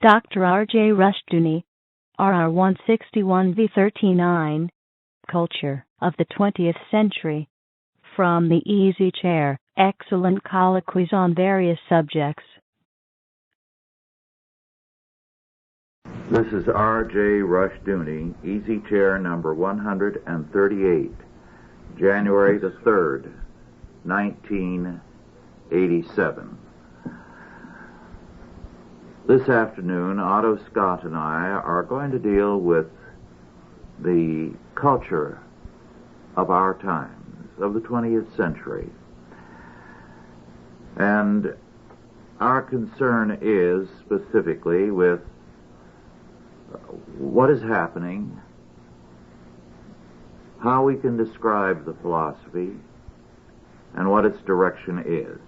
Dr. R.J. Rushdoony, RR 161v39, Culture of the 20th Century. From the Easy Chair, excellent colloquies on various subjects. This is R.J. Rushdoony, Easy Chair number 138, January the 3rd, 1987. This afternoon, Otto Scott and I are going to deal with the culture of our times, of the 20th century. And our concern is specifically with what is happening, how we can describe the philosophy, and what its direction is.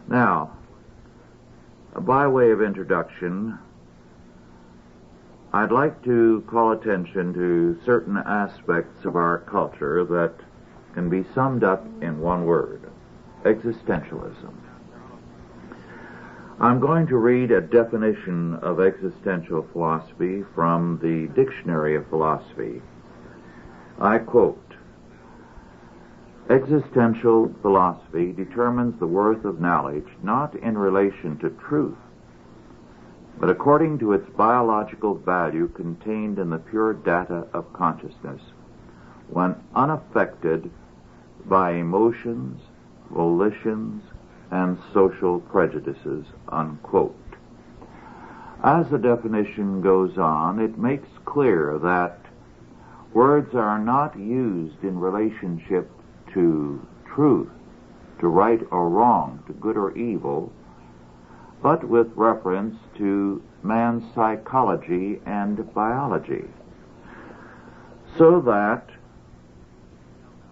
Now, by way of introduction, I'd like to call attention to certain aspects of our culture that can be summed up in one word: existentialism. I'm going to read a definition of existential philosophy from the Dictionary of Philosophy. I quote, "Existential philosophy determines the worth of knowledge not in relation to truth, but according to its biological value contained in the pure data of consciousness, when unaffected by emotions, volitions, and social prejudices," unquote. As the definition goes on, it makes clear that words are not used in relationship to truth, to right or wrong, to good or evil, but with reference to man's psychology and biology, so that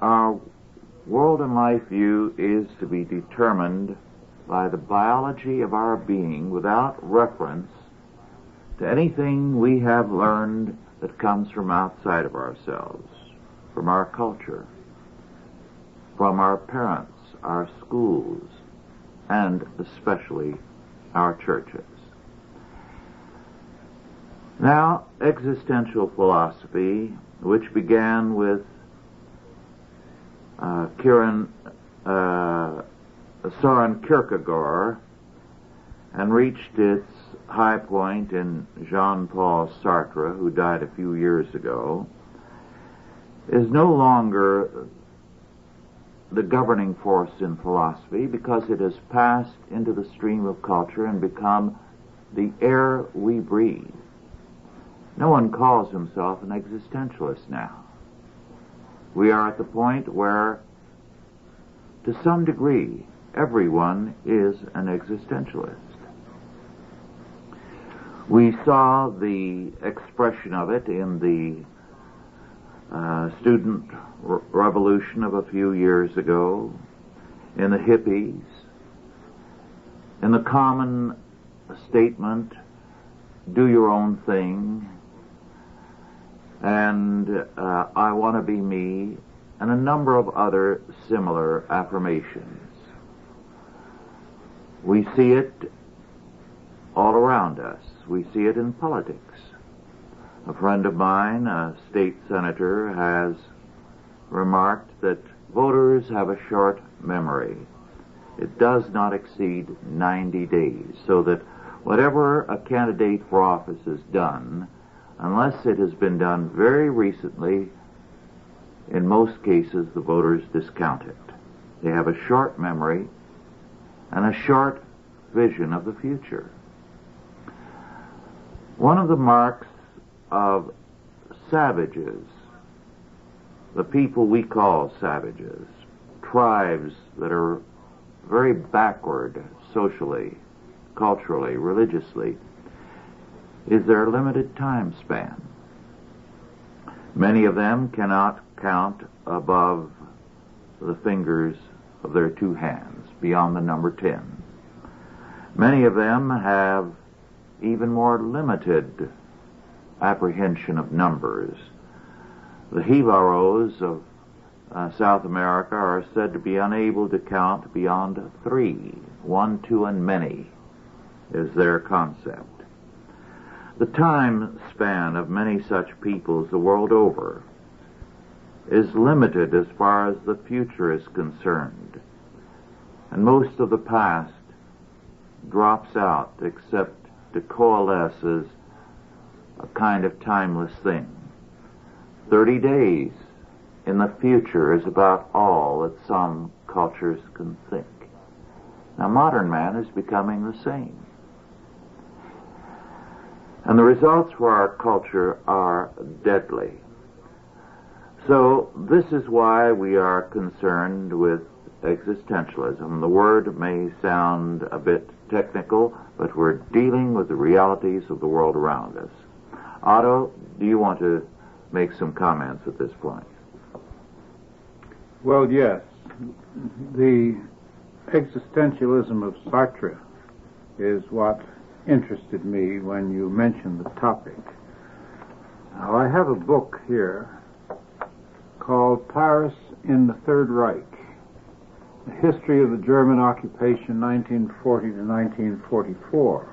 our world and life view is to be determined by the biology of our being without reference to anything we have learned that comes from outside of ourselves, from our culture, from our parents, our schools, and especially our churches. Now, existential philosophy, which began with Søren Kierkegaard and reached its high point in Jean-Paul Sartre, who died a few years ago, is no longer the governing force in philosophy, because it has passed into the stream of culture and become the air we breathe. No one calls himself an existentialist now. We are at the point where, to some degree, everyone is an existentialist. We saw the expression of it in the student revolution of a few years ago, in the hippies, in the common statement, "Do your own thing," and "I want to be me," and a number of other similar affirmations. We see it all around us. We see it in politics. A friend of mine, a state senator, has remarked that voters have a short memory. It does not exceed 90 days, so that whatever a candidate for office has done, unless it has been done very recently, in most cases the voters discount it. They have a short memory and a short vision of the future. One of the marks of savages, the people we call savages, tribes that are very backward socially, culturally, religiously, is their limited time span. Many of them cannot count above the fingers of their two hands, beyond the number 10. Many of them have even more limited apprehension of numbers. The Jivaros of South America are said to be unable to count beyond 3. 1, 2, and many is their concept. The time span of many such peoples the world over is limited as far as the future is concerned, and most of the past drops out except to coalesce as a kind of timeless thing. 30 days in the future is about all that some cultures can think. Now, modern man is becoming the same. And the results for our culture are deadly. So this is why we are concerned with existentialism. The word may sound a bit technical, but we're dealing with the realities of the world around us. Otto, do you want to make some comments at this point? Well, yes. The existentialism of Sartre is what interested me when you mentioned the topic. Now, I have a book here called Paris in the Third Reich, The History of the German Occupation 1940 to 1944.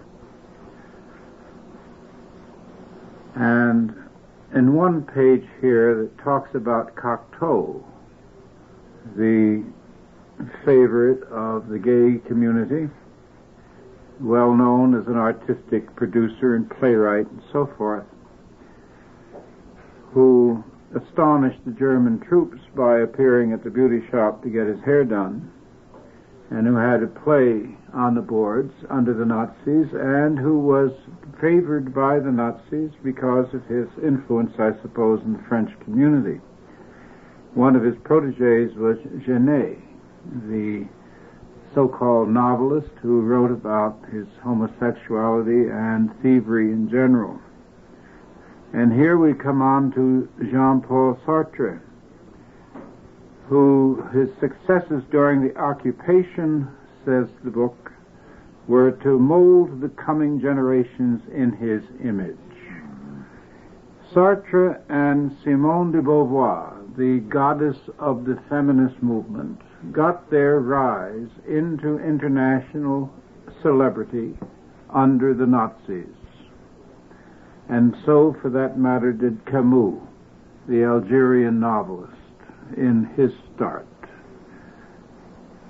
And in one page here that talks about Cocteau, the favorite of the gay community, well known as an artistic producer and playwright and so forth, who astonished the German troops by appearing at the beauty shop to get his hair done, and who had a play on the boards under the Nazis, and who was favored by the Nazis because of his influence, I suppose, in the French community. One of his protégés was Genet, the so-called novelist who wrote about his homosexuality and thievery in general. And here we come on to Jean-Paul Sartre, who his successes during the occupation, says the book, were to mold the coming generations in his image. Sartre and Simone de Beauvoir, the goddess of the feminist movement, got their rise into international celebrity under the Nazis. And so, for that matter, did Camus, the Algerian novelist, in his start.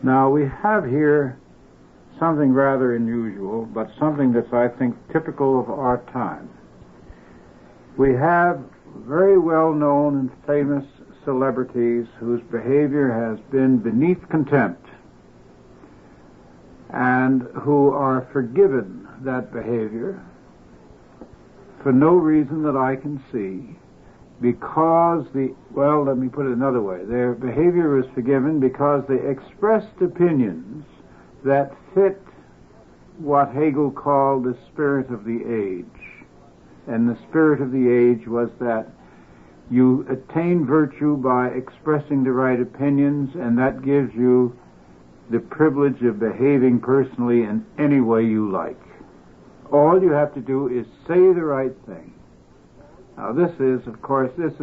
Now, we have here something rather unusual, but something that's, I think, typical of our time. We have very well-known and famous celebrities whose behavior has been beneath contempt and who are forgiven that behavior for no reason that I can see, because let me put it another way. Their behavior is forgiven because they expressed opinions that fit what Hegel called the spirit of the age. And the spirit of the age was that you attain virtue by expressing the right opinions, and that gives you the privilege of behaving personally in any way you like. All you have to do is say the right thing. Now this is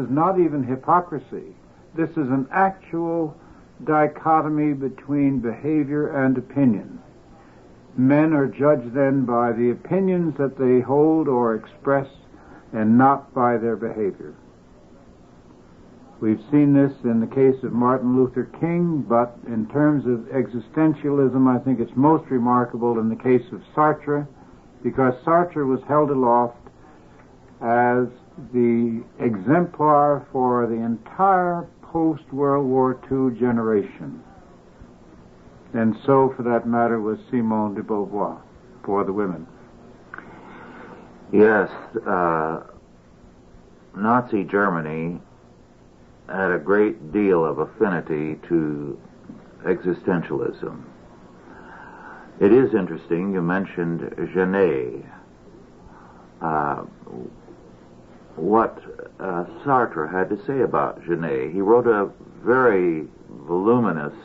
not even hypocrisy. This is an actual dichotomy between behavior and opinion. Men are judged then by the opinions that they hold or express, and not by their behavior. We've seen this in the case of Martin Luther King, but in terms of existentialism, I think it's most remarkable in the case of Sartre, because Sartre was held aloft as the exemplar for the entire post-World War II generation. And so, for that matter, was Simone de Beauvoir for the women. Yes, Nazi Germany had a great deal of affinity to existentialism. It is interesting, you mentioned Genet. What Sartre had to say about Genet. He wrote a very voluminous,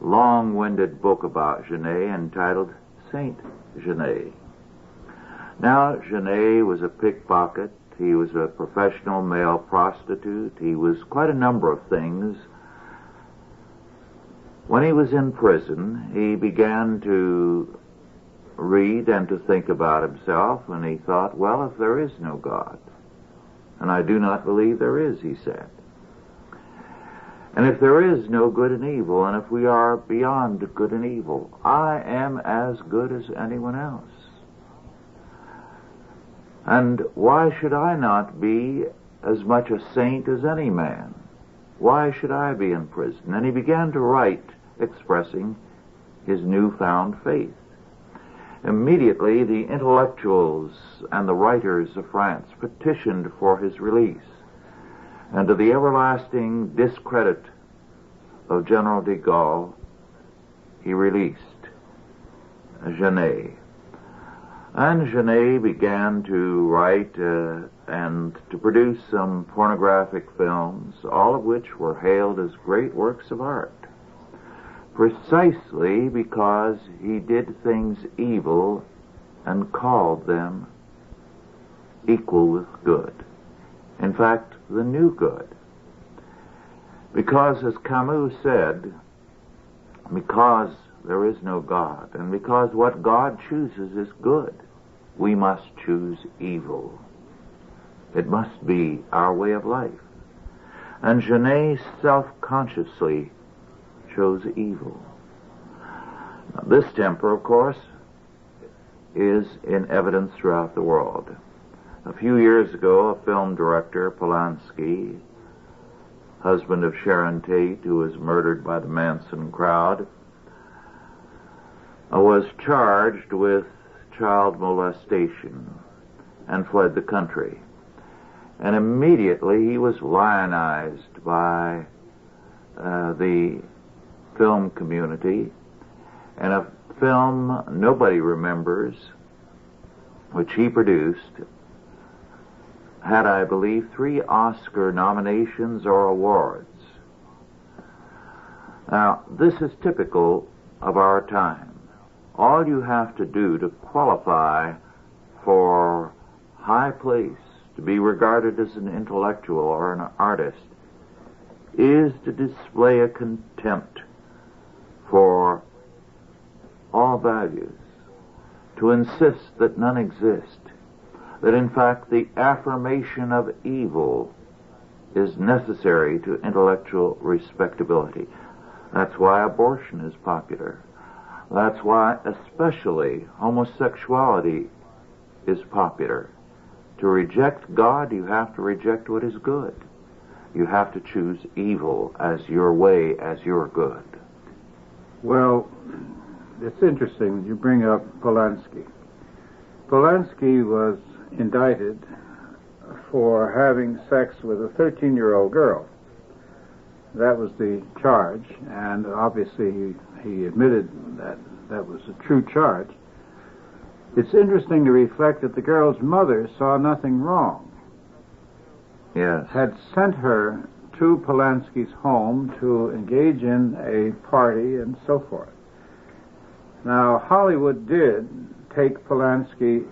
long-winded book about Genet entitled Saint Genet. Now, Genet was a pickpocket. He was a professional male prostitute. He was quite a number of things. When he was in prison, he began to read and to think about himself, and he thought, well, if there is no God, and I do not believe there is, he said, and if there is no good and evil, and if we are beyond good and evil, I am as good as anyone else. And why should I not be as much a saint as any man? Why should I be in prison? And he began to write, expressing his newfound faith. Immediately, the intellectuals and the writers of France petitioned for his release, and to the everlasting discredit of General de Gaulle, he released Genet. And Genet began to write and to produce some pornographic films, all of which were hailed as great works of art, precisely because he did things evil and called them equal with good. In fact, the new good. Because, as Camus said, because there is no God, and because what God chooses is good, we must choose evil. It must be our way of life. And Genet self-consciously chose evil. Now, this temper, of course, is in evidence throughout the world. A few years ago, a film director, Polanski, husband of Sharon Tate, who was murdered by the Manson crowd, was charged with child molestation and fled the country. And immediately he was lionized by the film community, and a film nobody remembers, which he produced, had, I believe, 3 Oscar nominations or awards. Now, this is typical of our time. All you have to do to qualify for high place, to be regarded as an intellectual or an artist, is to display a contempt for all values, to insist that none exist, that in fact the affirmation of evil is necessary to intellectual respectability. That's why abortion is popular. That's why especially homosexuality is popular. To reject God, you have to reject what is good. You have to choose evil as your way, as your good. Well, it's interesting that you bring up Polanski. Polanski was indicted for having sex with a 13-year-old girl. That was the charge, and obviously he admitted that that was a true charge. It's interesting to reflect that the girl's mother saw nothing wrong. Yes. Had sent her to Polanski's home to engage in a party and so forth. Now, Hollywood did take Polanski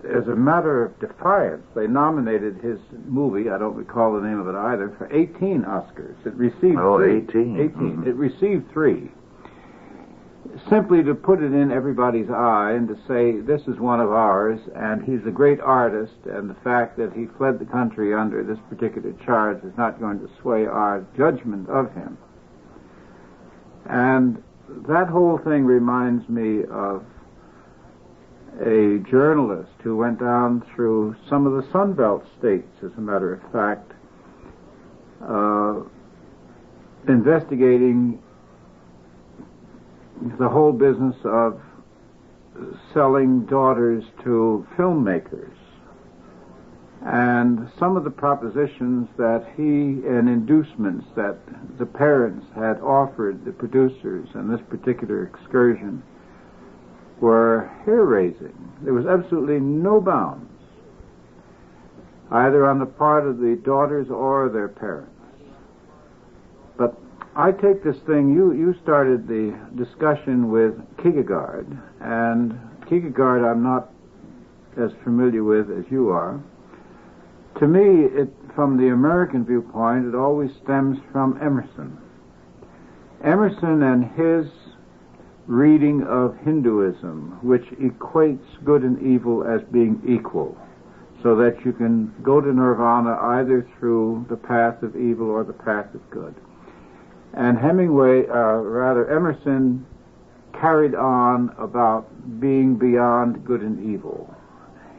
as a matter of defiance. They nominated his movie, I don't recall the name of it either, for 18 Oscars. It received 3. 18. 18. Mm-hmm. It received 3. Simply to put it in everybody's eye and to say, this is one of ours, and he's a great artist, and the fact that he fled the country under this particular charge is not going to sway our judgment of him. And that whole thing reminds me of a journalist who went down through some of the Sunbelt states, as a matter of fact, investigating the whole business of selling daughters to filmmakers. And some of the propositions that and inducements that the parents had offered the producers in this particular excursion were hair-raising. There was absolutely no bounds, either on the part of the daughters or their parents. But I take this thing, you started the discussion with Kierkegaard, and Kierkegaard I'm not as familiar with as you are. To me, from the American viewpoint, it always stems from Emerson. Emerson and his reading of Hinduism, which equates good and evil as being equal, so that you can go to nirvana either through the path of evil or the path of good. And Emerson carried on about being beyond good and evil.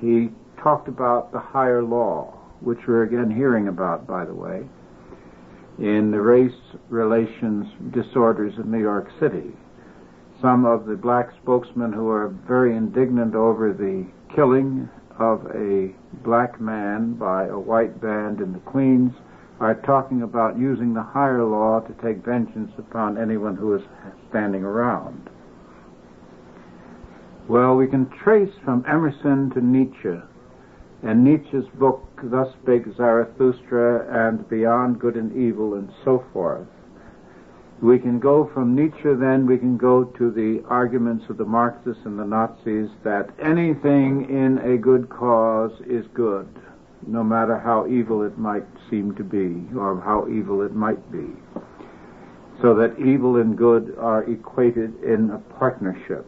He talked about the higher law, which we're again hearing about, by the way, in the race relations disorders of New York City. Some of the black spokesmen who are very indignant over the killing of a black man by a white band in the Queens are talking about using the higher law to take vengeance upon anyone who is standing around. Well, we can trace from Emerson to Nietzsche, and Nietzsche's book, Thus Spake Zarathustra, and Beyond Good and Evil, and so forth. We can go from Nietzsche, then we can go to the arguments of the Marxists and the Nazis that anything in a good cause is good, no matter how evil it might seem to be, or how evil it might be. So that evil and good are equated in a partnership.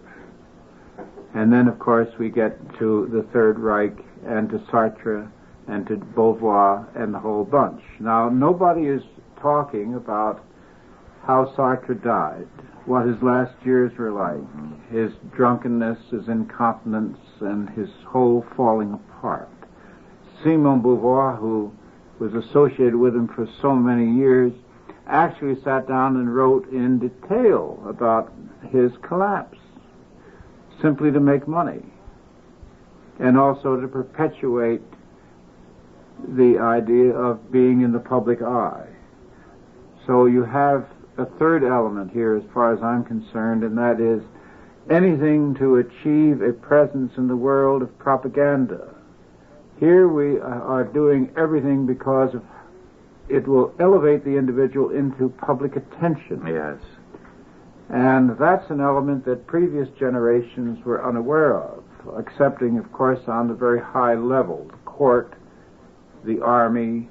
And then, of course, we get to the Third Reich and to Sartre and to Beauvoir and the whole bunch. Now, nobody is talking about how Sartre died, what his last years were like, his drunkenness, his incontinence, and his whole falling apart. Simone Beauvoir, who was associated with him for so many years, actually sat down and wrote in detail about his collapse, simply to make money, and also to perpetuate the idea of being in the public eye. So you have a third element here as far as I'm concerned, and that is anything to achieve a presence in the world of propaganda. Here we are doing everything because of it will elevate the individual into public attention. Yes. And that's an element that previous generations were unaware of, accepting, of course, on the very high level, the court, the army,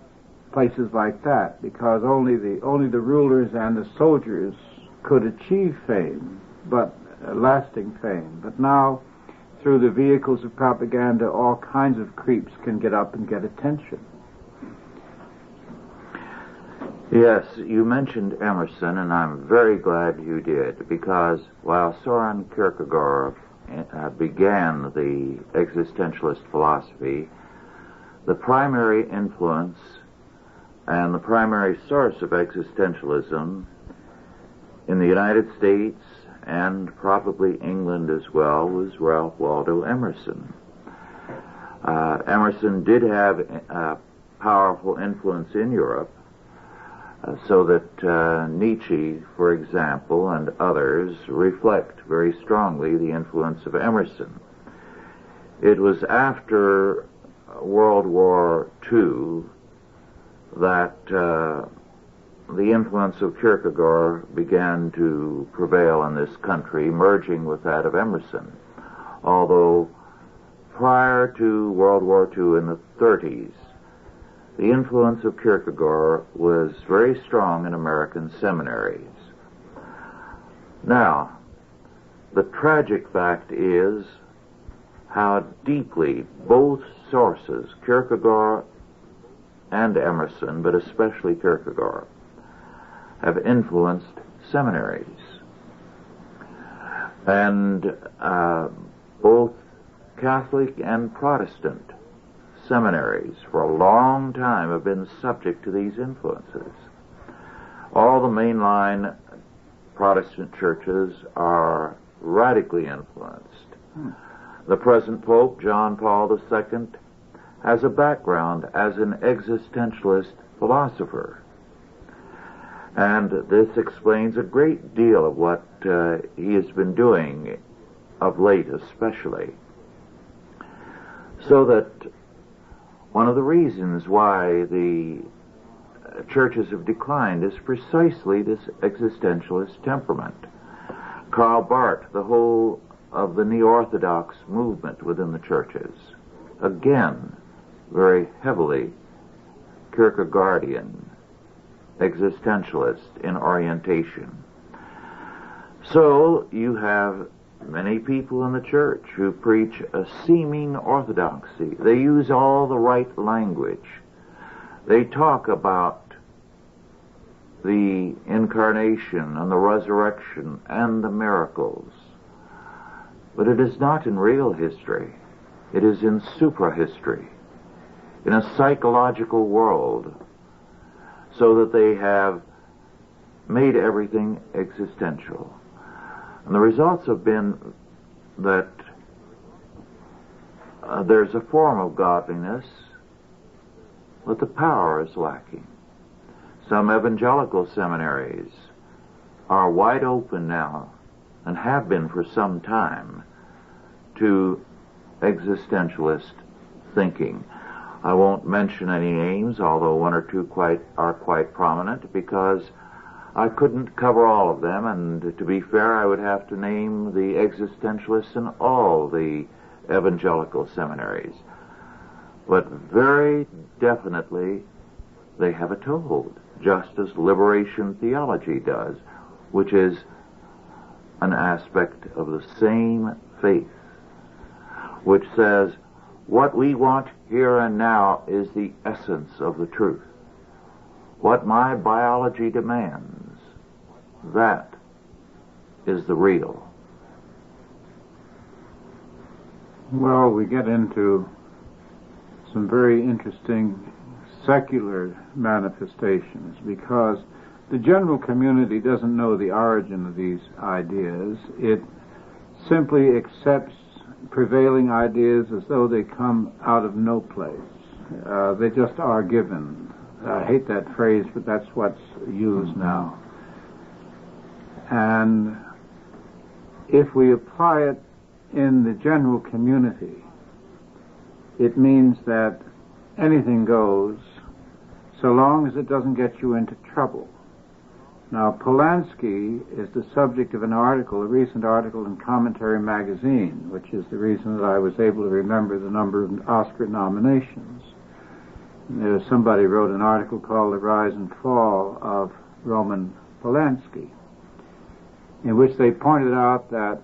places like that, because only the rulers and the soldiers could achieve fame, but lasting fame. But now, through the vehicles of propaganda, all kinds of creeps can get up and get attention. Yes, you mentioned Emerson, and I'm very glad you did, because while Soren Kierkegaard began the existentialist philosophy, the primary influence and the primary source of existentialism in the United States and probably England as well was Ralph Waldo Emerson. Emerson did have a powerful influence in Europe, so that Nietzsche, for example, and others reflect very strongly the influence of Emerson. It was after World War II that the influence of Kierkegaard began to prevail in this country, merging with that of Emerson. Although prior to World War II in the 30s, the influence of Kierkegaard was very strong in American seminaries. Now, the tragic fact is how deeply both sources, Kierkegaard and Emerson, but especially Kierkegaard, have influenced seminaries. And both Catholic and Protestant seminaries for a long time have been subject to these influences. All the mainline Protestant churches are radically influenced. The present Pope, John Paul II, has a background as an existentialist philosopher. And this explains a great deal of what he has been doing of late especially. So that one of the reasons why the churches have declined is precisely this existentialist temperament. Karl Barth, the whole of the neo-Orthodox movement within the churches, again, very heavily Kierkegaardian, existentialist in orientation. So you have many people in the church who preach a seeming orthodoxy. They use all the right language. They talk about the incarnation and the resurrection and the miracles. But it is not in real history. It is in supra-history, in a psychological world, so that they have made everything existential. And the results have been that there's a form of godliness, but the power is lacking. Some evangelical seminaries are wide open now, and have been for some time, to existentialist thinking. I won't mention any names, although one or two are quite prominent, because I couldn't cover all of them, and to be fair, I would have to name the existentialists in all the evangelical seminaries. But very definitely, they have a toehold, just as liberation theology does, which is an aspect of the same faith, which says, what we want here and now is the essence of the truth. What my biology demands, that is the real. Well, we get into some very interesting secular manifestations, because the general community doesn't know the origin of these ideas. It simply accepts prevailing ideas as though they come out of no place. They just are given. I hate that phrase, but that's what's used now. And if we apply it in the general community, it means that anything goes so long as it doesn't get you into trouble. Now, Polanski is the subject of an article, a recent article in Commentary magazine, which is the reason that I was able to remember the number of Oscar nominations. Somebody wrote an article called The Rise and Fall of Roman Polanski, in which they pointed out that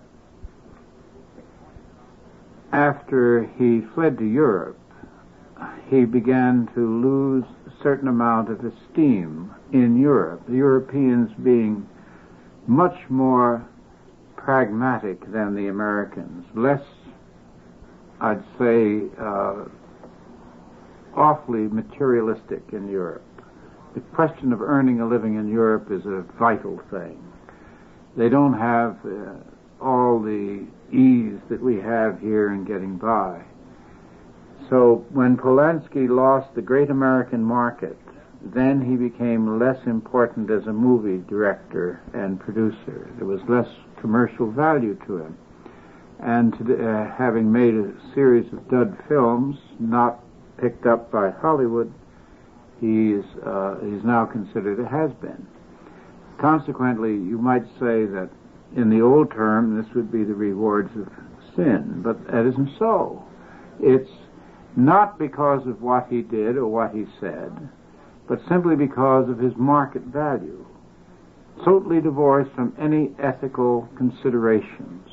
after he fled to Europe, he began to lose a certain amount of esteem in Europe, the Europeans being much more pragmatic than the Americans, less, I'd say, awfully materialistic in Europe. The question of earning a living in Europe is a vital thing. They don't have all the ease that we have here in getting by. So when Polanski lost the great American market, then he became less important as a movie director and producer. There was less commercial value to him. And having made a series of dud films, not picked up by Hollywood, he's now considered a has-been. Consequently, you might say that in the old term, this would be the rewards of sin, but that isn't so. It's not because of what he did or what he said, but simply because of his market value, totally divorced from any ethical considerations.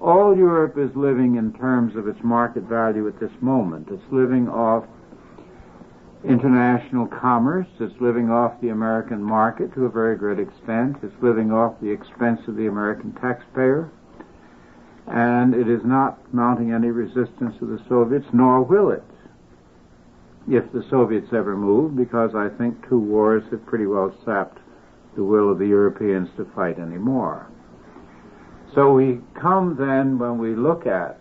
All Europe is living in terms of its market value at this moment. It's living off international commerce. It's living off the American market to a very great extent. It's living off the expense of the American taxpayer. And it is not mounting any resistance to the Soviets, nor will it, if the Soviets ever move, because I think 2 wars have pretty well sapped the will of the Europeans to fight anymore. So we come then, when we look at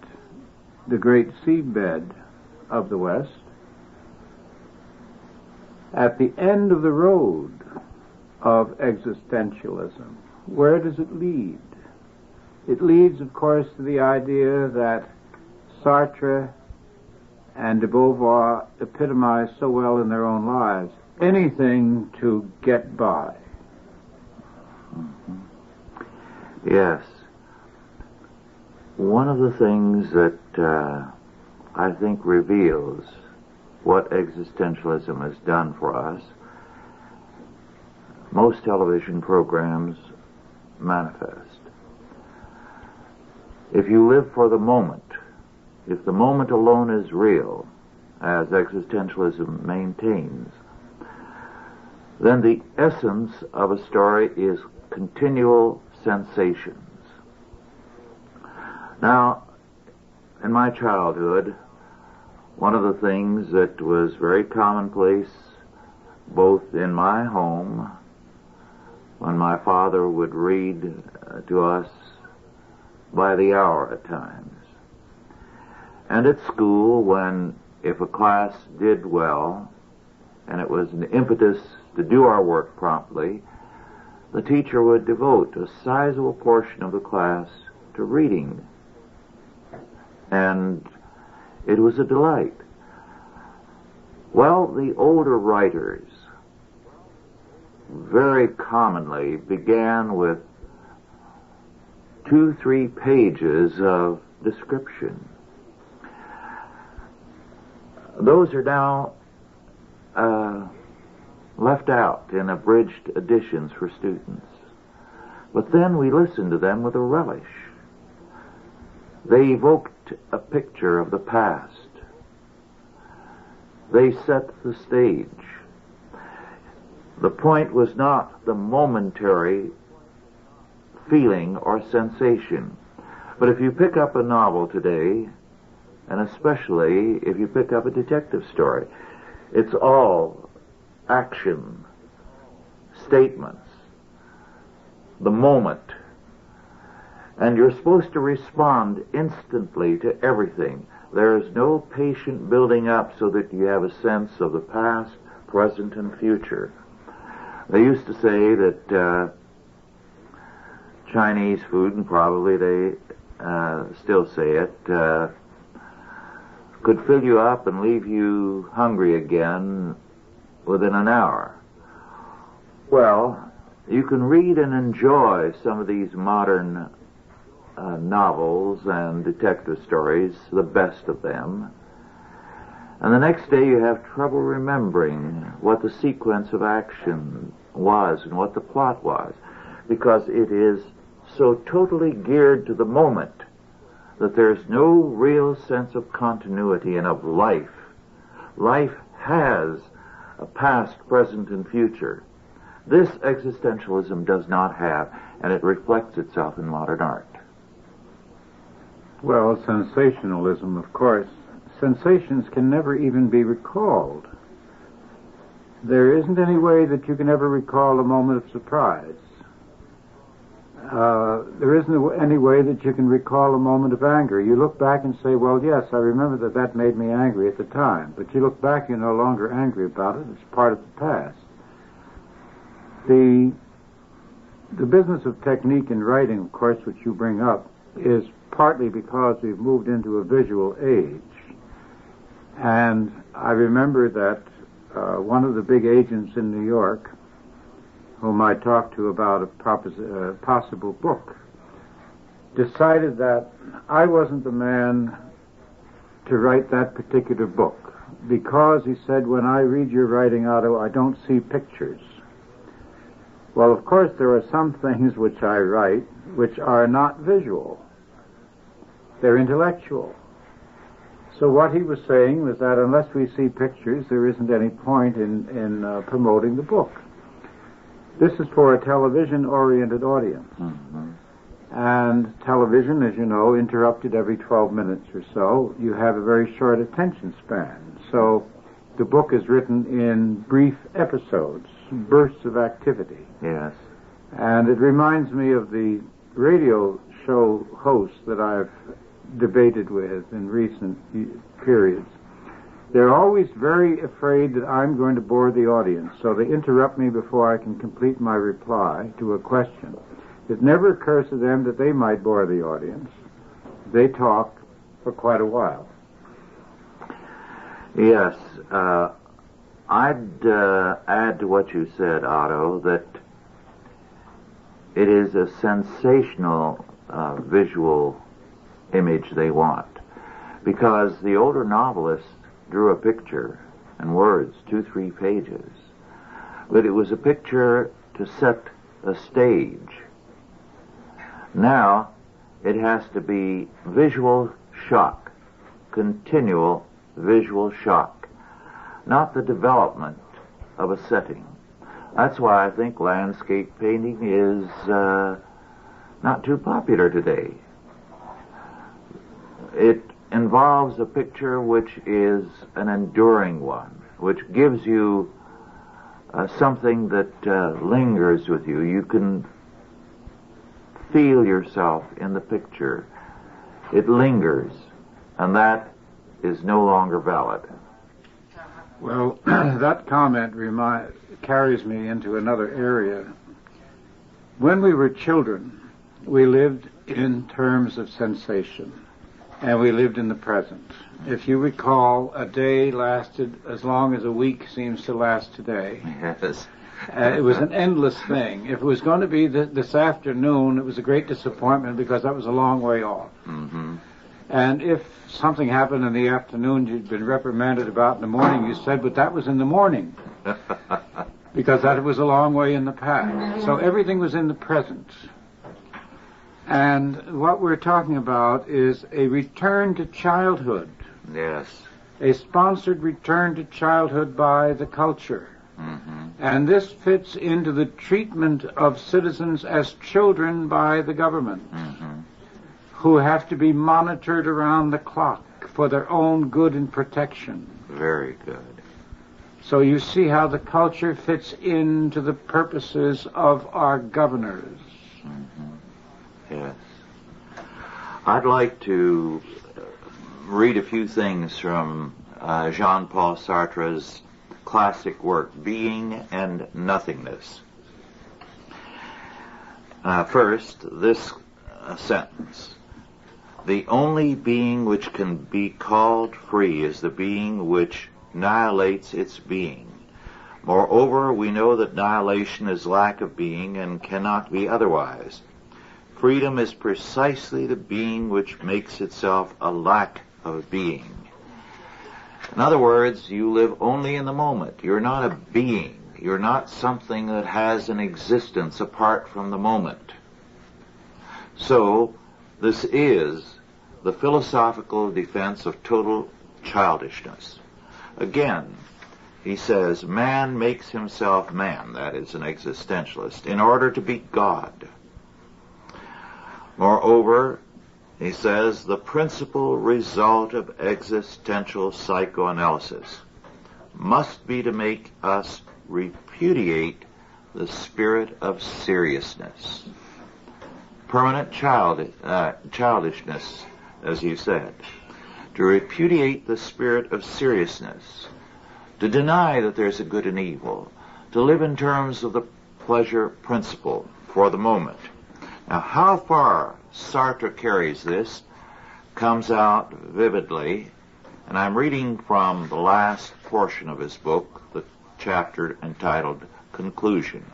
the great seabed of the West, at the end of the road of existentialism. Where does it lead? It leads, of course, to the idea that Sartre and de Beauvoir epitomize so well in their own lives. Anything to get by. Yes. One of the things that I think reveals what existentialism has done for us, most television programs manifest. If you live for the moment, if the moment alone is real, as existentialism maintains, then the essence of a story is continual sensations. Now, in my childhood, one of the things that was very commonplace, both in my home, when my father would read to us by the hour at times, and at school, when if a class did well, and it was an impetus to do our work promptly, the teacher would devote a sizable portion of the class to reading. And it was a delight. Well, the older writers very commonly began with 2-3 pages of description. Those are now left out in abridged editions for students. But then we listened to them with a relish. They evoked a picture of the past. They set the stage. The point was not the momentary feeling or sensation. But if you pick up a novel today, and especially if you pick up a detective story, it's all action, statements, the moment. And you're supposed to respond instantly to everything. There is no patient building up so that you have a sense of the past, present, and future. They used to say that Chinese food, and probably they still say it, could fill you up and leave you hungry again within an hour. Well, you can read and enjoy some of these modern novels and detective stories, the best of them, and the next day you have trouble remembering what the sequence of action was and what the plot was, because it is so totally geared to the moment that there's no real sense of continuity and of life. Life has a past, present, and future. This existentialism does not have, and it reflects itself in modern art. Well, sensationalism, of course. Sensations can never even be recalled. There isn't any way that you can ever recall a moment of surprise. There isn't any way that you can recall a moment of anger. You look back and say, well, yes, I remember that made me angry at the time. But you look back, you're no longer angry about it. It's part of the past. The business of technique in writing, of course, which you bring up, is partly because we've moved into a visual age. And I remember that one of the big agents in New York, whom I talked to about a possible book, decided that I wasn't the man to write that particular book because, he said, when I read your writing, Otto, I don't see pictures. Well, of course, there are some things which I write which are not visual. They're intellectual. So what he was saying was that unless we see pictures, there isn't any point in promoting the book. This is for a television-oriented audience. Mm-hmm. And television, as you know, interrupted every 12 minutes or so. You have a very short attention span. So the book is written in brief episodes, bursts of activity. Yes. And it reminds me of the radio show hosts that I've debated with in recent periods. They're always very afraid that I'm going to bore the audience, so they interrupt me before I can complete my reply to a question. It never occurs to them that they might bore the audience. They talk for quite a while. Yes. I'd add to what you said, Otto, that it is a sensational visual image they want, because the older novelists drew a picture and words, 2-3 pages, but it was a picture to set a stage. Now it has to be visual shock, continual visual shock, not the development of a setting. That's why I think landscape painting is not too popular today. It involves a picture which is an enduring one, which gives you something that lingers with you. You can feel yourself in the picture. It lingers, and that is no longer valid. Well, that comment carries me into another area. When we were children, we lived in terms of sensation, and we lived in the present. If you recall, a day lasted as long as a week seems to last today. Yes. It was an endless thing. If it was going to be this afternoon, it was a great disappointment because that was a long way off. Mm-hmm. And if something happened in the afternoon you'd been reprimanded about in the morning, you said, but that was in the morning. Because that was a long way in the past. So everything was in the present. And what we're talking about is a return to childhood. Yes. A sponsored return to childhood by the culture. Mm-hmm. And this fits into the treatment of citizens as children by the government, Mm-hmm. who have to be monitored around the clock for their own good and protection. Very good. So you see how the culture fits into the purposes of our governors. Mm-hmm. Yes. I'd like to read a few things from Jean-Paul Sartre's classic work, Being and Nothingness. First, this sentence. The only being which can be called free is the being which annihilates its being. Moreover, we know that annihilation is lack of being and cannot be otherwise. Freedom is precisely the being which makes itself a lack of being. In other words, you live only in the moment. You're not a being. You're not something that has an existence apart from the moment. So, this is the philosophical defense of total childishness. Again, he says, man makes himself man, that is an existentialist, in order to be God. Moreover, he says, the principal result of existential psychoanalysis must be to make us repudiate the spirit of seriousness. Permanent childishness, as you said. To repudiate the spirit of seriousness. To deny that there's a good and evil. To live in terms of the pleasure principle for the moment. Now, how far Sartre carries this comes out vividly, and I'm reading from the last portion of his book, the chapter entitled Conclusion.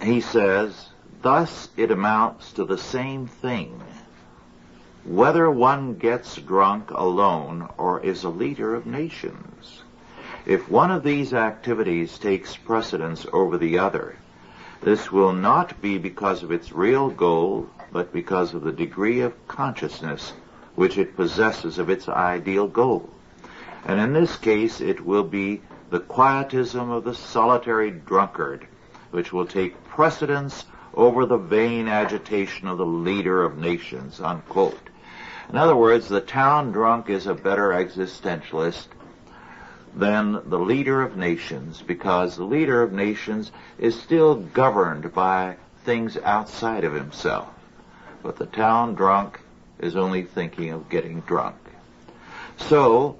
He says, thus it amounts to the same thing, whether one gets drunk alone or is a leader of nations. If one of these activities takes precedence over the other, this will not be because of its real goal, but because of the degree of consciousness which it possesses of its ideal goal. And in this case, it will be the quietism of the solitary drunkard, which will take precedence over the vain agitation of the leader of nations, unquote. In other words, the town drunk is a better existentialist than the leader of nations, because the leader of nations is still governed by things outside of himself. But the town drunk is only thinking of getting drunk. So,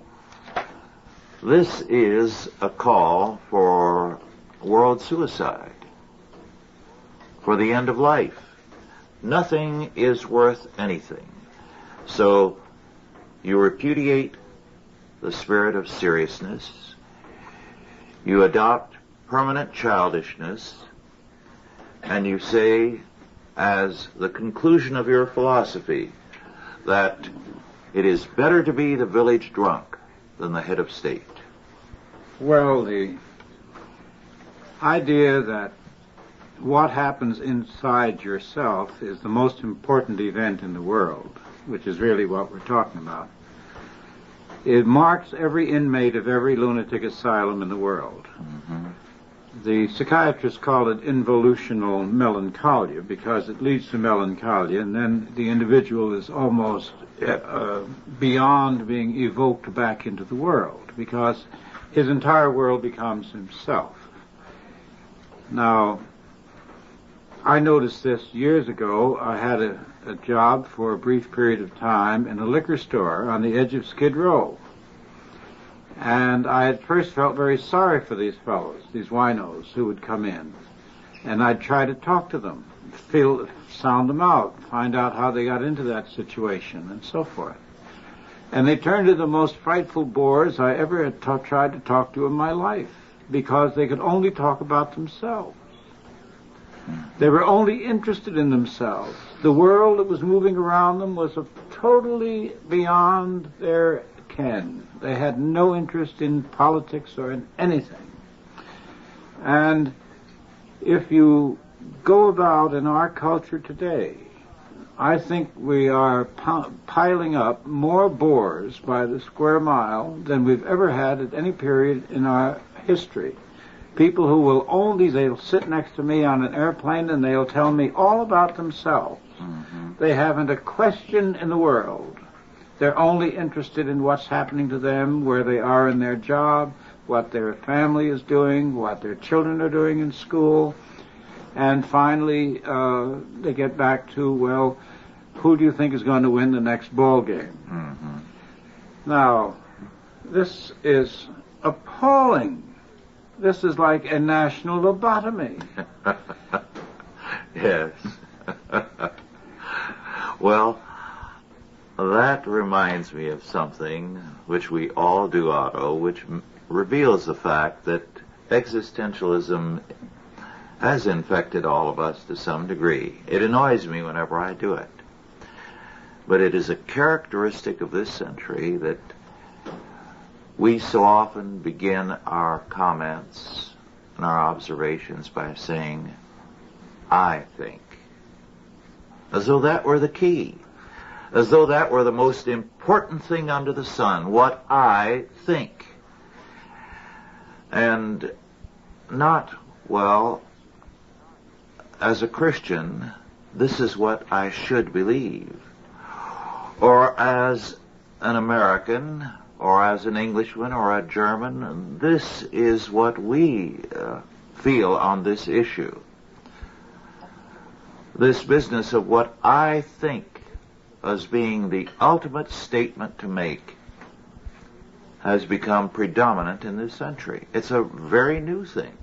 this is a call for world suicide, for the end of life. Nothing is worth anything. So, you repudiate the spirit of seriousness, you adopt permanent childishness, and you say, as the conclusion of your philosophy, that it is better to be the village drunk than the head of state. Well, the idea that what happens inside yourself is the most important event in the world, which is really what we're talking about. It marks every inmate of every lunatic asylum in the world. Mm-hmm. The psychiatrists call it involutional melancholia because it leads to melancholia, and then the individual is almost beyond being evoked back into the world because his entire world becomes himself. Now, I noticed this years ago. I had a job for a brief period of time in a liquor store on the edge of Skid Row. And I at first felt very sorry for these fellows, these winos who would come in. And I'd try to talk to them, sound them out, find out how they got into that situation, and so forth. And they turned to the most frightful bores I ever had tried to talk to in my life, because they could only talk about themselves. They were only interested in themselves. The world that was moving around them was totally beyond their ken. They had no interest in politics or in anything. And if you go about in our culture today, I think we are piling up more bores by the square mile than we've ever had at any period in our history. People who they'll sit next to me on an airplane and they'll tell me all about themselves. Mm-hmm. They haven't a question in the world. They're only interested in what's happening to them, where they are in their job, what their family is doing, what their children are doing in school. And finally, they get back to, well, who do you think is going to win the next ball game? Mm-hmm. Now, this is appalling. This is like a national lobotomy. Yes. Well, that reminds me of something which we all do, Otto, which reveals the fact that existentialism has infected all of us to some degree. It annoys me whenever I do it. But it is a characteristic of this century that we so often begin our comments and our observations by saying, I think. As though that were the key. As though that were the most important thing under the sun, what I think. And not, well, as a Christian, this is what I should believe. Or as an American, or as an Englishman or a German, this is what we feel on this issue. This business of what I think as being the ultimate statement to make has become predominant in this century. It's a very new thing,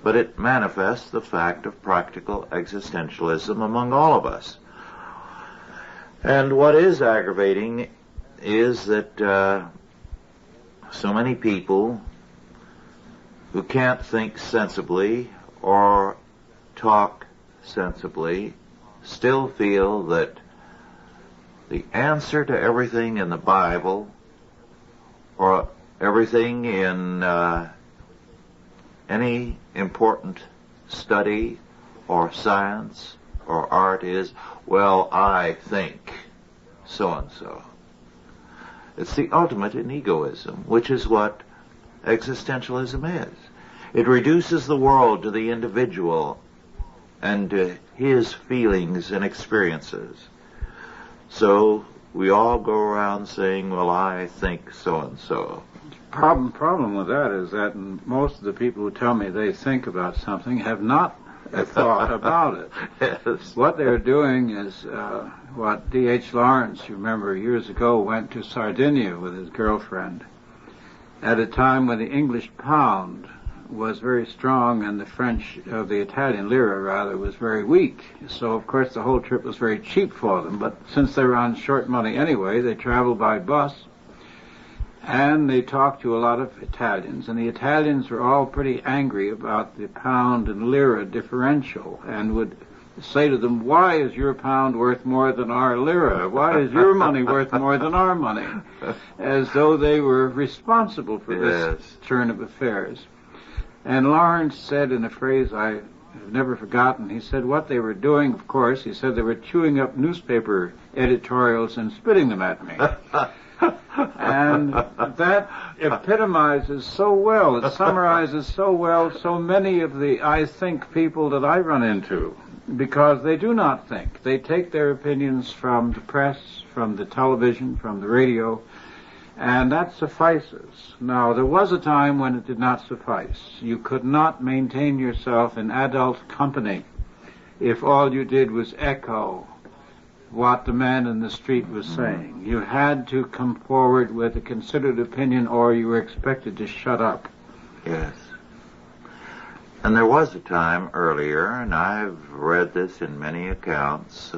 but it manifests the fact of practical existentialism among all of us. And what is aggravating is that so many people who can't think sensibly or talk sensibly still feel that the answer to everything in the Bible or everything in any important study or science or art is, well, I think so-and-so. It's the ultimate in egoism, which is what existentialism is. It reduces the world to the individual and to his feelings and experiences. So we all go around saying, well, I think so-and-so. Problem with that is that most of the people who tell me they think about something have not thought about it. Yes. What they're doing is what D.H. Lawrence, you remember, years ago went to Sardinia with his girlfriend at a time when the English pound was very strong and the Italian lira rather, was very weak. So, of course, the whole trip was very cheap for them. But since they were on short money anyway, they traveled by bus. And they talked to a lot of Italians, and the Italians were all pretty angry about the pound and lira differential, and would say to them, why is your pound worth more than our lira? Why is your money worth more than our money? As though they were responsible for this turn of affairs. And Lawrence said in a phrase I I've never forgotten. He said what they were doing, of course, he said they were chewing up newspaper editorials and spitting them at me. And that epitomizes so well, it summarizes so well so many of the I think people that I run into, because they do not think. They take their opinions from the press, from the television, from the radio, and that suffices. Now, there was a time when it did not suffice. You could not maintain yourself in adult company if all you did was echo what the man in the street was saying. You had to come forward with a considered opinion or you were expected to shut up. Yes. And there was a time earlier, and I've read this in many accounts,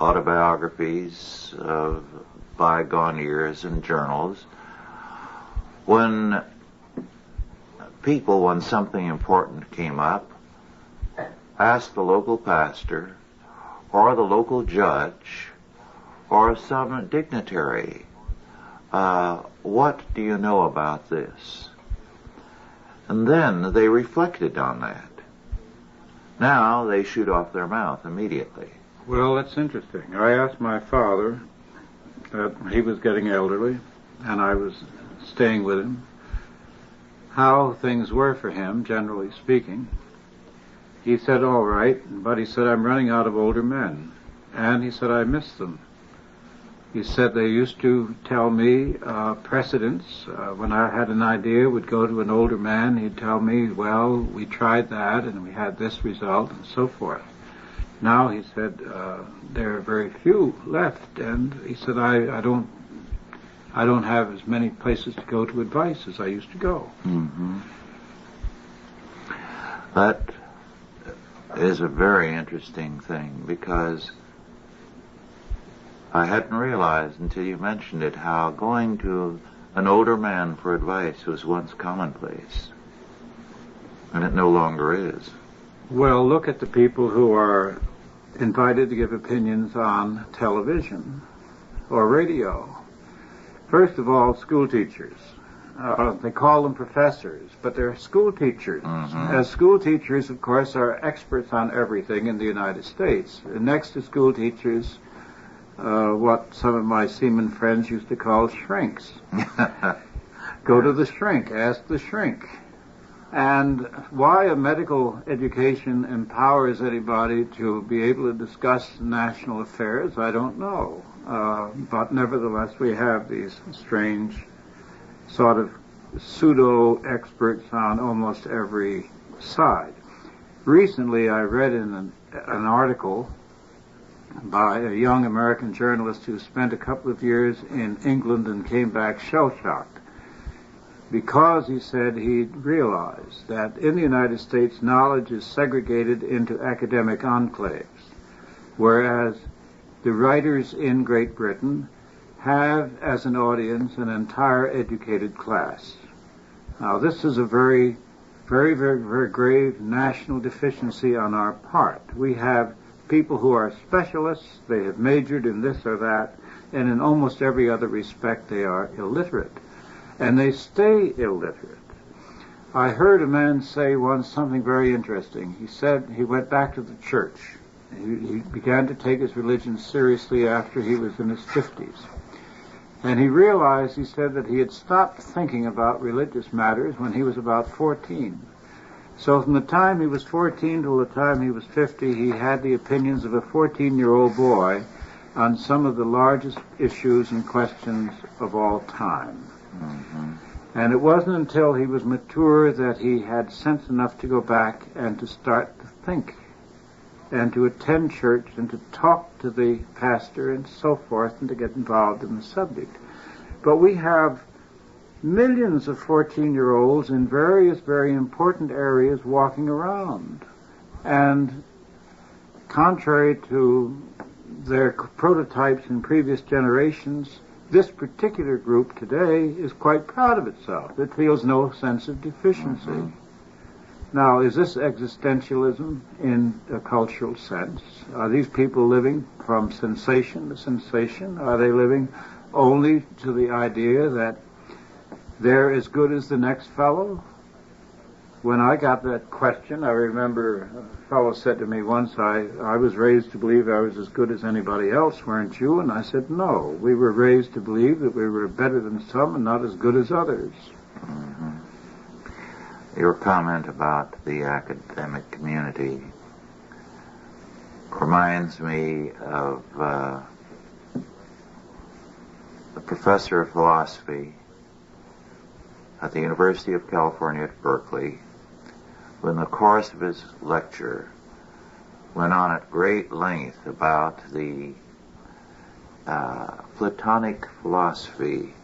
autobiographies of bygone years and journals, when people, when something important came up, asked the local pastor or the local judge or some dignitary, what do you know about this? And then they reflected on that. Now they shoot off their mouth immediately. Well, that's interesting. I asked my father, he was getting elderly, and I was staying with him, how things were for him, generally speaking. He said, all right, but he said, I'm running out of older men. And he said, I miss them. He said they used to tell me precedents. When I had an idea, would go to an older man, he'd tell me, well, we tried that and we had this result and so forth. Now, he said, there are very few left, and he said, I don't have as many places to go to advice as I used to go. Mm-hmm. That is a very interesting thing, because I hadn't realized until you mentioned it how going to an older man for advice was once commonplace, and it no longer is. Well, look at the people who are invited to give opinions on television or radio. First of all, school teachers. They call them professors, but they're school teachers. Mm-hmm. As school teachers, of course, are experts on everything in the United States. Next to school teachers, what some of my seaman friends used to call shrinks. Go to the shrink, ask the shrink. And why a medical education empowers anybody to be able to discuss national affairs, I don't know. But nevertheless, we have these strange sort of pseudo-experts on almost every side. Recently, I read in an article by a young American journalist who spent a couple of years in England and came back shell-shocked, because he said he realized that in the United States, knowledge is segregated into academic enclaves, whereas the writers in Great Britain have as an audience an entire educated class. Now, this is a very, very, very, very grave national deficiency on our part. We have people who are specialists, they have majored in this or that, and in almost every other respect they are illiterate. And they stay illiterate. I heard a man say once something very interesting. He said he went back to the church. He began to take his religion seriously after he was in his 50s. And he realized, he said, that he had stopped thinking about religious matters when he was about 14. So from the time he was 14 till the time he was 50, he had the opinions of a 14-year-old boy on some of the largest issues and questions of all time. Mm-hmm. And it wasn't until he was mature that he had sense enough to go back and to start to think and to attend church and to talk to the pastor and so forth and to get involved in the subject. But we have millions of 14-year-olds in various very important areas walking around. And contrary to their prototypes in previous generations, this particular group today is quite proud of itself. It feels no sense of deficiency. Mm-hmm. Now, is this existentialism in a cultural sense? Are these people living from sensation to sensation? Are they living only to the idea that they're as good as the next fellow? when I got that question, I remember a fellow said to me once, I was raised to believe I was as good as anybody else, weren't you? And I said, no, we were raised to believe that we were better than some and not as good as others. Mm-hmm. Your comment about the academic community reminds me of a professor of philosophy at the University of California at Berkeley, who in the course of his lecture went on at great length about the Platonic philosophy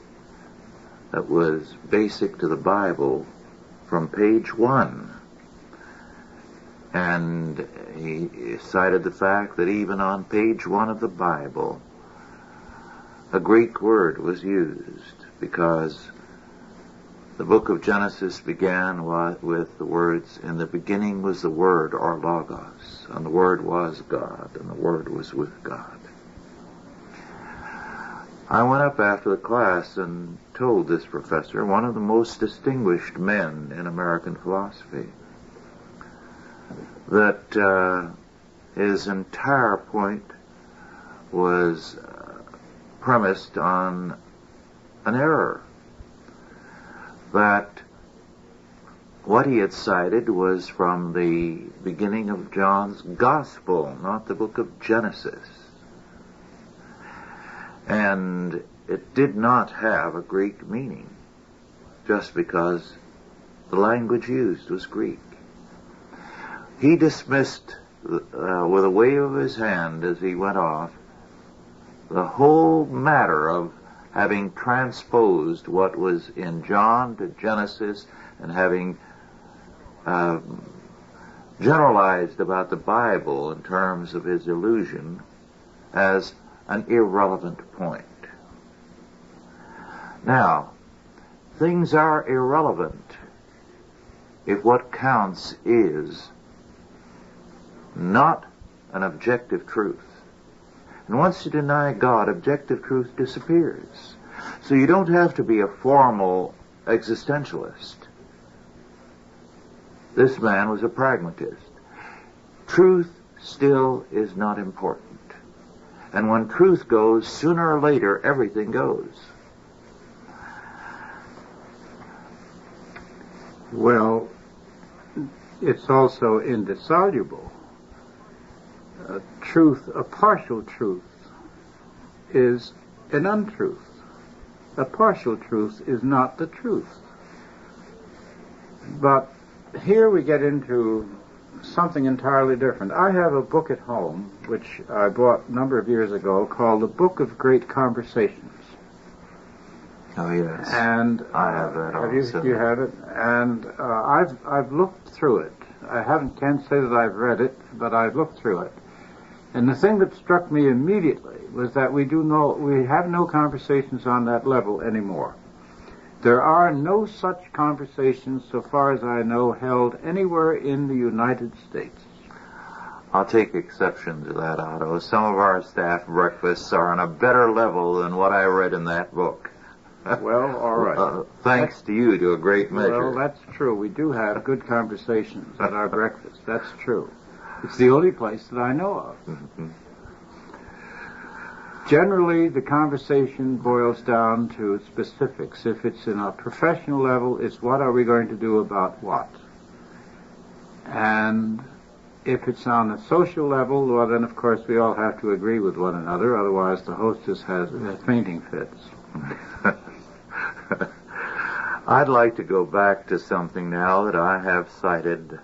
that was basic to the Bible from page 1. And he cited the fact that even on page 1 of the Bible, a Greek word was used because the book of Genesis began with the words, in the beginning was the Word, or Logos, and the Word was God, and the Word was with God. I went up after the class and told this professor, one of the most distinguished men in American philosophy, that his entire point was premised on an error. That what he had cited was from the beginning of John's Gospel, not the book of Genesis. And it did not have a Greek meaning, just because the language used was Greek. He dismissed, with a wave of his hand as he went off, the whole matter of having transposed what was in John to Genesis and having generalized about the Bible in terms of his illusion as an irrelevant point. Now, things are irrelevant if what counts is not an objective truth. And once you deny God, objective truth disappears. So you don't have to be a formal existentialist. This man was a pragmatist. Truth still is not important. And when truth goes, sooner or later, everything goes. Well, it's also indissoluble. Truth, a partial truth, is an untruth. A partial truth is not the truth. But here we get into something entirely different. I have a book at home, which I bought a number of years ago, called The Book of Great Conversations. Oh, yes. And I have that also. You have it? And I've looked through it. Can't say that I've read it, but I've looked through it. And the thing that struck me immediately was that we have no conversations on that level anymore. There are no such conversations, so far as I know, held anywhere in the United States. I'll take exception to that, Otto. Some of our staff breakfasts are on a better level than what I read in that book. Well, all right. Thanks to you to a great measure. Well, that's true. We do have good conversations at our breakfast. That's true. It's the only place that I know of. Mm-hmm. Generally, the conversation boils down to specifics. If it's in a professional level, it's what are we going to do about what? And if it's on a social level, well, then, of course, we all have to agree with one another. Otherwise, the hostess has fainting fits. I'd like to go back to something now that I have cited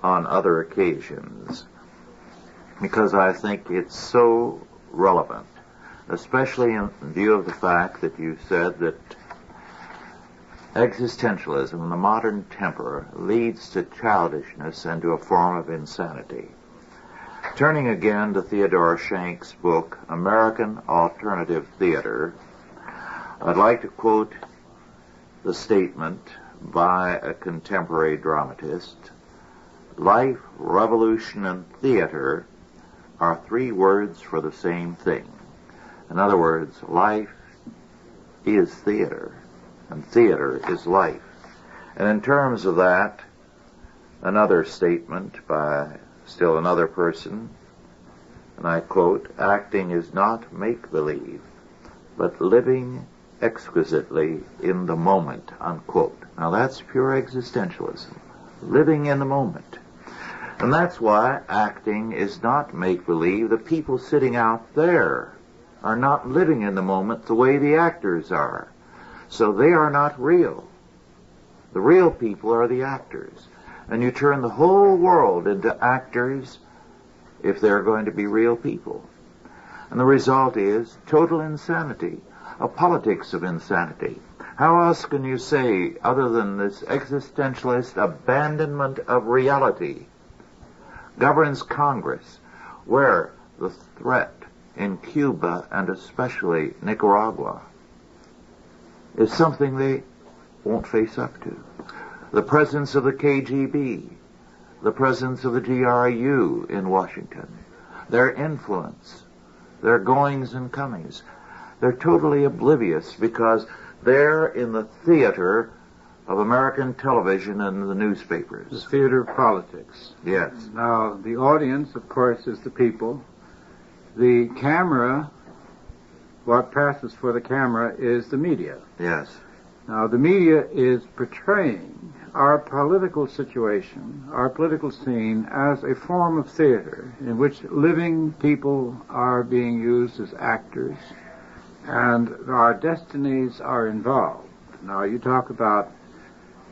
on other occasions, because I think it's so relevant, especially in view of the fact that you said that existentialism in the modern temper leads to childishness and to a form of insanity. Turning again to Theodore Shank's book, American Alternative Theater, I'd like to quote the statement by a contemporary dramatist: life, revolution, and theater are three words for the same thing. In other words, life is theater, and theater is life. And in terms of that, another statement by still another person, and I quote, "Acting is not make-believe, but living exquisitely in the moment," unquote. Now that's pure existentialism, living in the moment. And that's why acting is not make-believe. The people sitting out there are not living in the moment the way the actors are. So they are not real. The real people are the actors. And you turn the whole world into actors if they're going to be real people. And the result is total insanity, a politics of insanity. How else can you say, other than this existentialist abandonment of reality, governs Congress, where the threat in Cuba and especially Nicaragua is something they won't face up to. The presence of the KGB, the presence of the GRU in Washington, their influence, their goings and comings. They're totally oblivious because they're in the theater of American television and the newspapers. The theater of politics. Yes. Now, the audience, of course, is the people. The camera, what passes for the camera is the media. Yes. Now, the media is portraying our political situation, our political scene, as a form of theater in which living people are being used as actors and our destinies are involved. Now, you talk about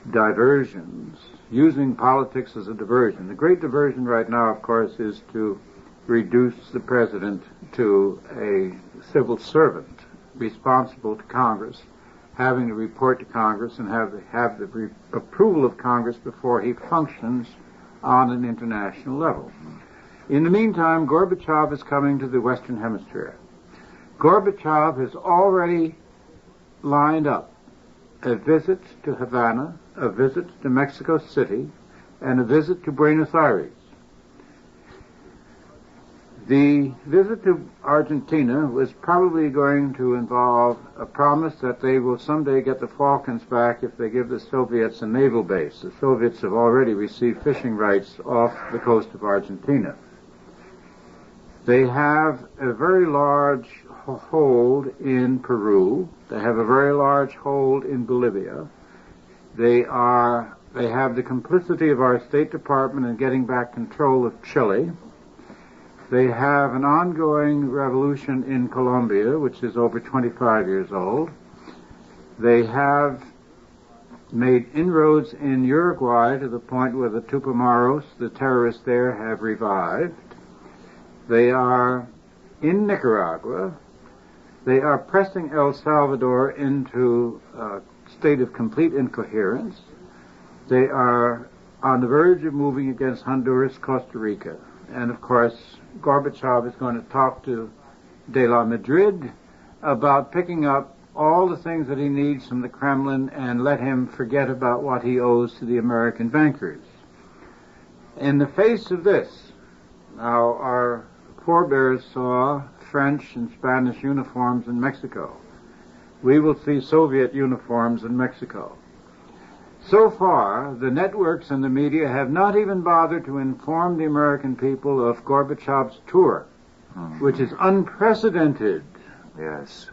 diversions, using politics as a diversion. The great diversion right now, of course, is to reduce the president to a civil servant responsible to Congress, having to report to Congress and have the approval of Congress before he functions on an international level. In the meantime, Gorbachev is coming to the Western Hemisphere. Gorbachev has already lined up a visit to Havana, a visit to Mexico City, and a visit to Buenos Aires. The visit to Argentina was probably going to involve a promise that they will someday get the Falklands back if they give the Soviets a naval base. The Soviets have already received fishing rights off the coast of Argentina. They have a very large hold in Peru. They have a very large hold in Bolivia. They have the complicity of our State Department in getting back control of Chile. They have an ongoing revolution in Colombia, which is over 25 years old. They have made inroads in Uruguay to the point where the Tupamaros, the terrorists there, have revived. They are in Nicaragua. They are pressing El Salvador into a state of complete incoherence. They are on the verge of moving against Honduras, Costa Rica. And, of course, Gorbachev is going to talk to De la Madrid about picking up all the things that he needs from the Kremlin and let him forget about what he owes to the American bankers. In the face of this, now our forebears saw French and Spanish uniforms in Mexico. We will see Soviet uniforms in Mexico. So far, the networks and the media have not even bothered to inform the American people of Gorbachev's tour, which is unprecedented. Yes.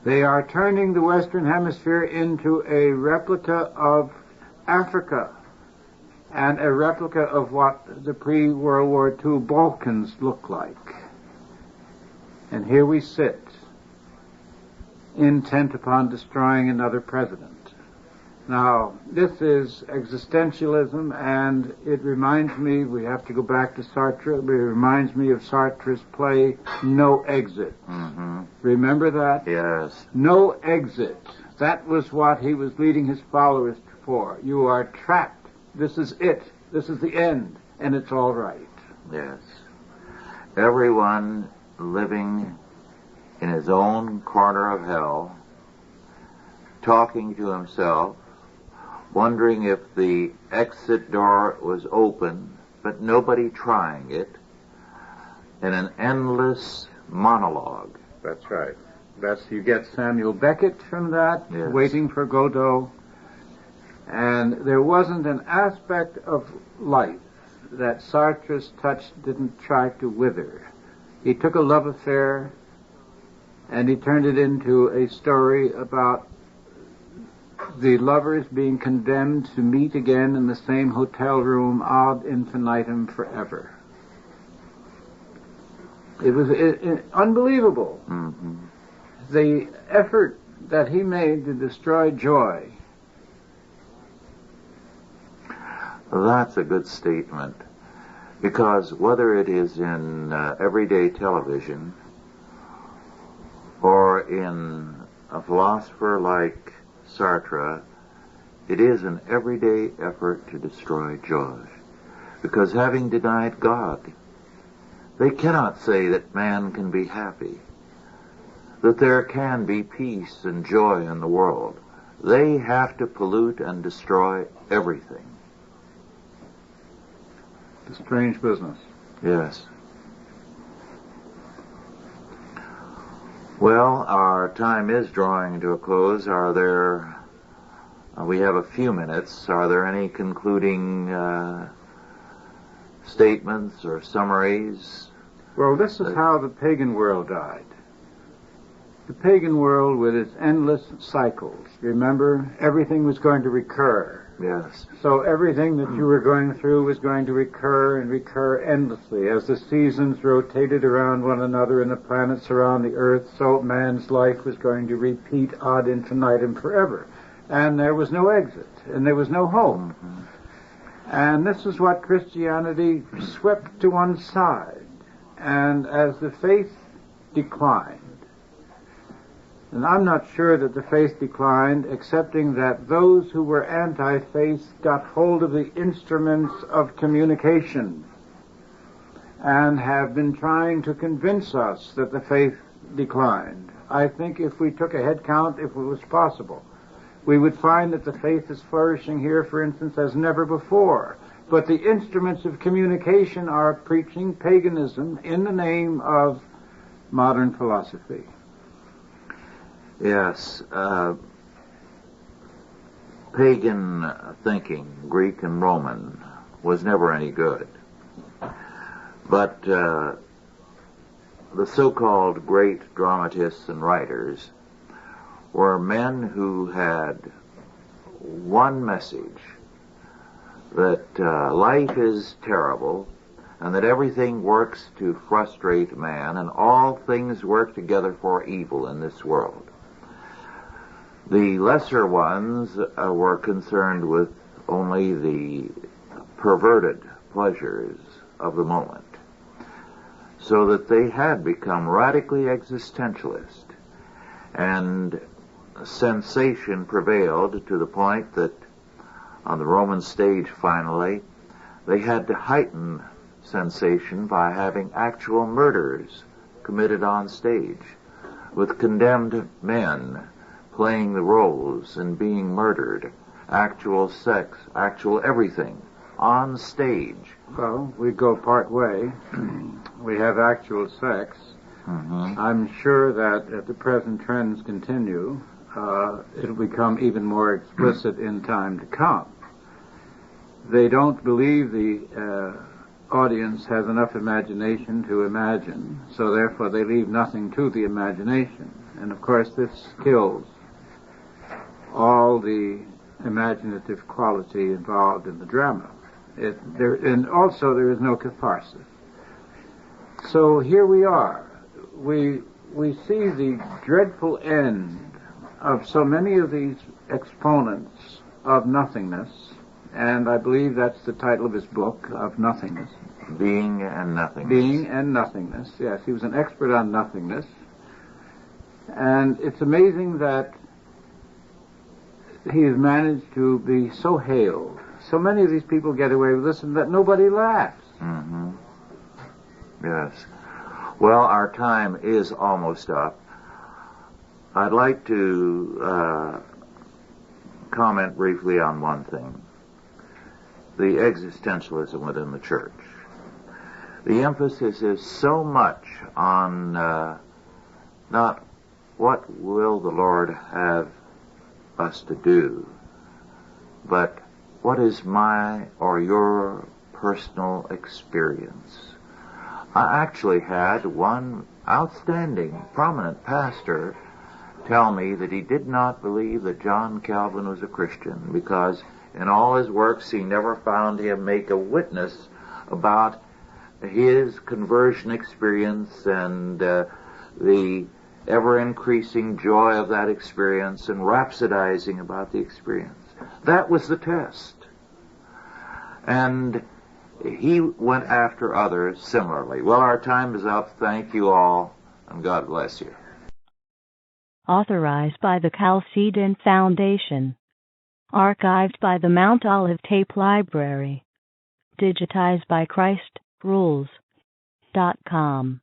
They are turning the Western Hemisphere into a replica of Africa and a replica of what the pre-World War II Balkans look like. And here we sit, intent upon destroying another president. Now, this is existentialism, and it reminds me, we have to go back to Sartre, it reminds me of Sartre's play, No Exit. Mm-hmm. Remember that? Yes. No exit. That was what he was leading his followers for. You are trapped. This is it. This is the end, and it's all right. Yes. Everyone living in his own corner of hell, talking to himself, wondering if the exit door was open, but nobody trying it, in an endless monologue. That's right. You get Samuel Beckett from that, yes. Waiting for Godot. And there wasn't an aspect of life that Sartre's touch didn't try to wither. He took a love affair and he turned it into a story about the lovers being condemned to meet again in the same hotel room ad infinitum forever. It was unbelievable. Mm-hmm. The effort that he made to destroy joy. That's a good statement, because whether it is in everyday television or in a philosopher like Sartre, it is an everyday effort to destroy joy. Because having denied God, they cannot say that man can be happy, that there can be peace and joy in the world. They have to pollute and destroy everything. It's a strange business. Yes. Well, our time is drawing to a close. Are there, we have a few minutes, are there any concluding statements or summaries? Well, this is how the pagan world died. The pagan world with its endless cycles. Remember, everything was going to recur. Yes. So everything that you were going through was going to recur and recur endlessly. As the seasons rotated around one another and the planets around the earth, so man's life was going to repeat ad infinitum forever. And there was no exit, and there was no hope. Mm-hmm. And this is what Christianity swept to one side. And as the faith declined, and I'm not sure that the faith declined, excepting that those who were anti-faith got hold of the instruments of communication and have been trying to convince us that the faith declined. I think if we took a head count, if it was possible, we would find that the faith is flourishing here, for instance, as never before. But the instruments of communication are preaching paganism in the name of modern philosophy. Yes, pagan thinking, Greek and Roman, was never any good. But the so-called great dramatists and writers were men who had one message, that life is terrible, and that everything works to frustrate man, and all things work together for evil in this world. The lesser ones were concerned with only the perverted pleasures of the moment, so that they had become radically existentialist, and sensation prevailed to the point that on the Roman stage finally they had to heighten sensation by having actual murders committed on stage, with condemned men playing the roles and being murdered, actual sex, actual everything, on stage. Well, we go part way. We have actual sex. Mm-hmm. I'm sure that if the present trends continue, it'll become even more explicit in time to come. They don't believe the audience has enough imagination to imagine, so therefore they leave nothing to the imagination. And of course this kills all the imaginative quality involved in the drama. And also there is no catharsis. So here we are. We see the dreadful end of so many of these exponents of nothingness, and I believe that's the title of his book, Of Nothingness. Being and Nothingness. Being and Nothingness, yes. He was an expert on nothingness. And it's amazing that he has managed to be so hailed. So many of these people get away with this and that nobody laughs. Mm-hmm. Yes. Well, our time is almost up. I'd like to comment briefly on one thing. The existentialism within the church. The emphasis is so much on not what will the Lord have us to do, but what is my or your personal experience? I actually had one outstanding, prominent pastor tell me that he did not believe that John Calvin was a Christian because in all his works he never found him make a witness about his conversion experience and the ever-increasing joy of that experience and rhapsodizing about the experience. That was the test. And he went after others similarly. Well, our time is up. Thank you all, and God bless you. Authorized by the Chalcedon Foundation. Archived by the Mount Olive Tape Library. Digitized by ChristRules.com.